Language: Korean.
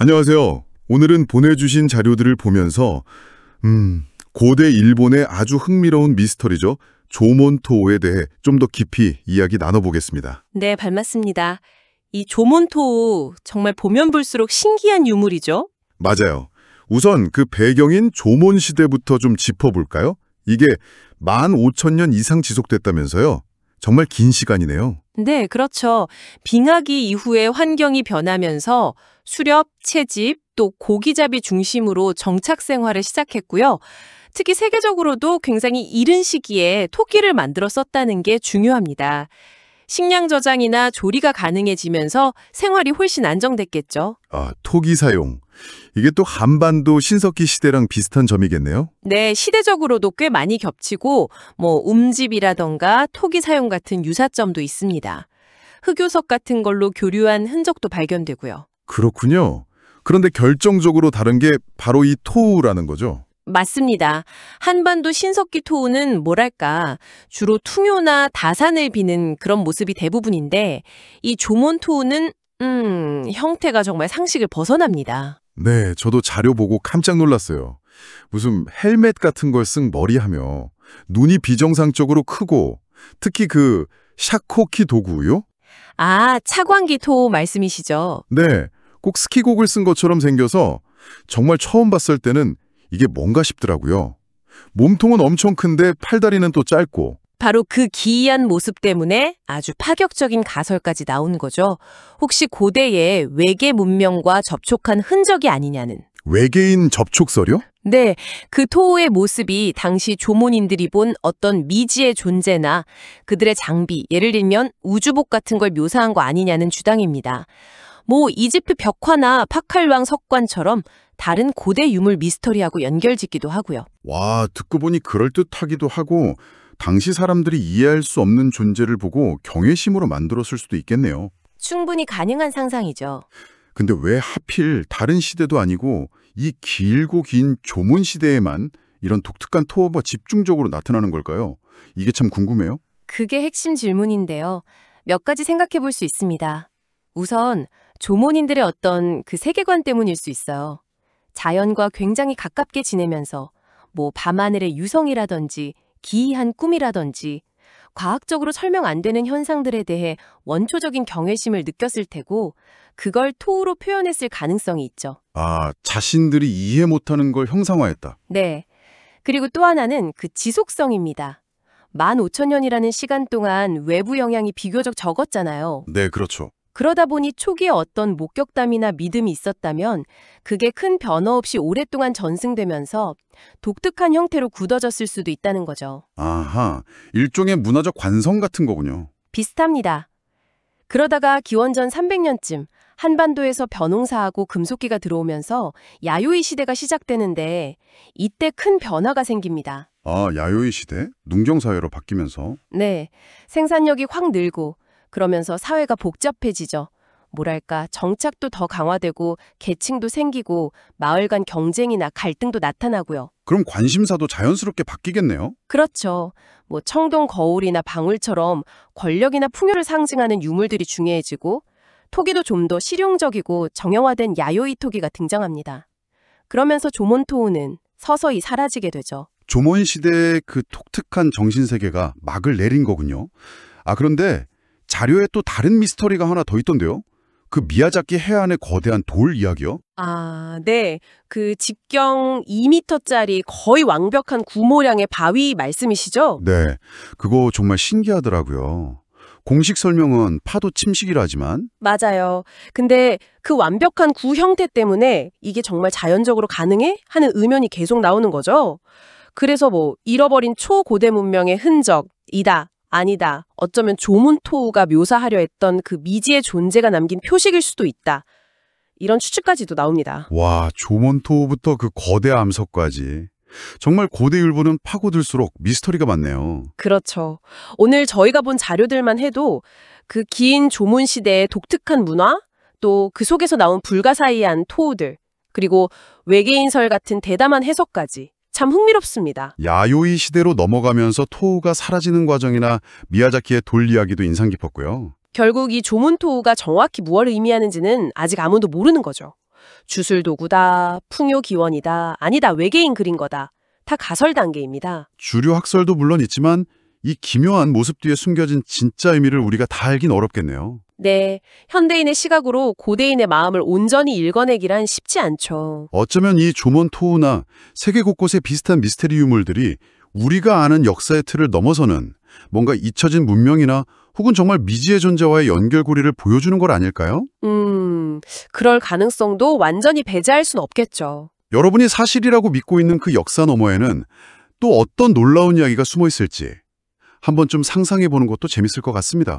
안녕하세요. 오늘은 보내주신 자료들을 보면서 고대 일본의 아주 흥미로운 미스터리죠. 조몬토에 대해 좀 더 깊이 이야기 나눠보겠습니다. 네, 발 맞습니다. 이 조몬토우 정말 보면 볼수록 신기한 유물이죠. 맞아요. 우선 그 배경인 조몬 시대부터 좀 짚어볼까요? 이게 15,000년 이상 지속됐다면서요. 정말 긴 시간이네요. 네, 그렇죠. 빙하기 이후에 환경이 변하면서 수렵, 채집, 또 고기잡이 중심으로 정착 생활을 시작했고요. 특히 세계적으로도 굉장히 이른 시기에 토끼를 만들어 썼다는 게 중요합니다. 식량 저장이나 조리가 가능해지면서 생활이 훨씬 안정됐겠죠. 아, 토기 사용. 이게 또 한반도 신석기 시대랑 비슷한 점이겠네요. 네, 시대적으로도 꽤 많이 겹치고 움집이라던가 토기 사용 같은 유사점도 있습니다. 흑요석 같은 걸로 교류한 흔적도 발견되고요. 그렇군요. 그런데 결정적으로 다른 게 바로 이 토우라는 거죠. 맞습니다. 한반도 신석기 토우는 뭐랄까 주로 퉁요나 다산을 비는 그런 모습이 대부분인데 이 조몬 토우는 형태가 정말 상식을 벗어납니다. 네, 저도 자료 보고 깜짝 놀랐어요. 무슨 헬멧 같은 걸 쓴 머리하며 눈이 비정상적으로 크고 특히 그 샤코키 도구요? 아, 차광기 토우 말씀이시죠? 네, 꼭 스키곡을 쓴 것처럼 생겨서 정말 처음 봤을 때는 이게 뭔가 싶더라고요. 몸통은 엄청 큰데 팔다리는 또 짧고. 바로 그 기이한 모습 때문에 아주 파격적인 가설까지 나오는 거죠. 혹시 고대의 외계 문명과 접촉한 흔적이 아니냐는. 외계인 접촉설이요? 네, 그 토우의 모습이 당시 조몬인들이 본 어떤 미지의 존재나 그들의 장비, 예를 들면 우주복 같은 걸 묘사한 거 아니냐는 주장입니다. 이집트 벽화나 파칼왕 석관처럼 다른 고대 유물 미스터리하고 연결짓기도 하고요. 와, 듣고 보니 그럴듯하기도 하고 당시 사람들이 이해할 수 없는 존재를 보고 경외심으로 만들었을 수도 있겠네요. 충분히 가능한 상상이죠. 근데 왜 하필 다른 시대도 아니고 이 길고 긴 조문 시대에만 이런 독특한 토어가 집중적으로 나타나는 걸까요? 이게 참 궁금해요. 그게 핵심 질문인데요. 몇 가지 생각해 볼 수 있습니다. 우선 조몬인들의 어떤 그 세계관 때문일 수 있어요. 자연과 굉장히 가깝게 지내면서 밤하늘의 유성이라든지 기이한 꿈이라든지 과학적으로 설명 안 되는 현상들에 대해 원초적인 경외심을 느꼈을 테고 그걸 토우로 표현했을 가능성이 있죠. 아, 자신들이 이해 못하는 걸 형상화했다. 네. 그리고 또 하나는 그 지속성입니다. 15,000년이라는 시간 동안 외부 영향이 비교적 적었잖아요. 네, 그렇죠. 그러다 보니 초기에 어떤 목격담이나 믿음이 있었다면 그게 큰 변화 없이 오랫동안 전승되면서 독특한 형태로 굳어졌을 수도 있다는 거죠. 아하, 일종의 문화적 관성 같은 거군요. 비슷합니다. 그러다가 기원전 300년쯤 한반도에서 벼농사하고 금속기가 들어오면서 야요이 시대가 시작되는데 이때 큰 변화가 생깁니다. 아, 야요이 시대? 농경사회로 바뀌면서? 네, 생산력이 확 늘고 그러면서 사회가 복잡해지죠. 뭐랄까, 정착도 더 강화되고 계층도 생기고 마을 간 경쟁이나 갈등도 나타나고요. 그럼 관심사도 자연스럽게 바뀌겠네요? 그렇죠. 청동 거울이나 방울처럼 권력이나 풍요를 상징하는 유물들이 중요해지고 토기도 좀 더 실용적이고 정형화된 야요이 토기가 등장합니다. 그러면서 조몬토우는 서서히 사라지게 되죠. 조몬 시대의 그 독특한 정신세계가 막을 내린 거군요. 아, 그런데 자료에 또 다른 미스터리가 하나 더 있던데요? 그 미야자키 해안의 거대한 돌 이야기요? 아, 네. 그 직경 2m짜리 거의 완벽한 구모량의 바위 말씀이시죠? 네, 그거 정말 신기하더라고요. 공식 설명은 파도 침식이라지만 맞아요. 근데 그 완벽한 구 형태 때문에 이게 정말 자연적으로 가능해? 하는 의문이 계속 나오는 거죠. 그래서 잃어버린 초고대 문명의 흔적이다, 아니다, 어쩌면 조문토우가 묘사하려 했던 그 미지의 존재가 남긴 표식일 수도 있다. 이런 추측까지도 나옵니다. 와, 조몬토부터 그 거대 암석까지. 정말 고대 율보는 파고들수록 미스터리가 많네요. 그렇죠. 오늘 저희가 본 자료들만 해도 그 긴 조문 시대의 독특한 문화, 또 그 속에서 나온 불가사의한 토우들, 그리고 외계인설 같은 대담한 해석까지 참 흥미롭습니다. 야요이 시대로 넘어가면서 토우가 사라지는 과정이나 미야자키의 돌 이야기도 인상 깊었고요. 결국 이 조문토우가 정확히 무엇을 의미하는지는 아직 아무도 모르는 거죠. 주술 도구다, 풍요 기원이다, 아니다 외계인 그린 거다. 다 가설 단계입니다. 주류 학설도 물론 있지만 이 기묘한 모습 뒤에 숨겨진 진짜 의미를 우리가 다 알긴 어렵겠네요. 네, 현대인의 시각으로 고대인의 마음을 온전히 읽어내기란 쉽지 않죠. 어쩌면 이 조몬 토우나 세계 곳곳의 비슷한 미스테리 유물들이 우리가 아는 역사의 틀을 넘어서는 뭔가 잊혀진 문명이나 혹은 정말 미지의 존재와의 연결고리를 보여주는 걸 아닐까요? 그럴 가능성도 완전히 배제할 순 없겠죠. 여러분이 사실이라고 믿고 있는 그 역사 너머에는 또 어떤 놀라운 이야기가 숨어 있을지 한번 좀 상상해 보는 것도 재밌을 것 같습니다.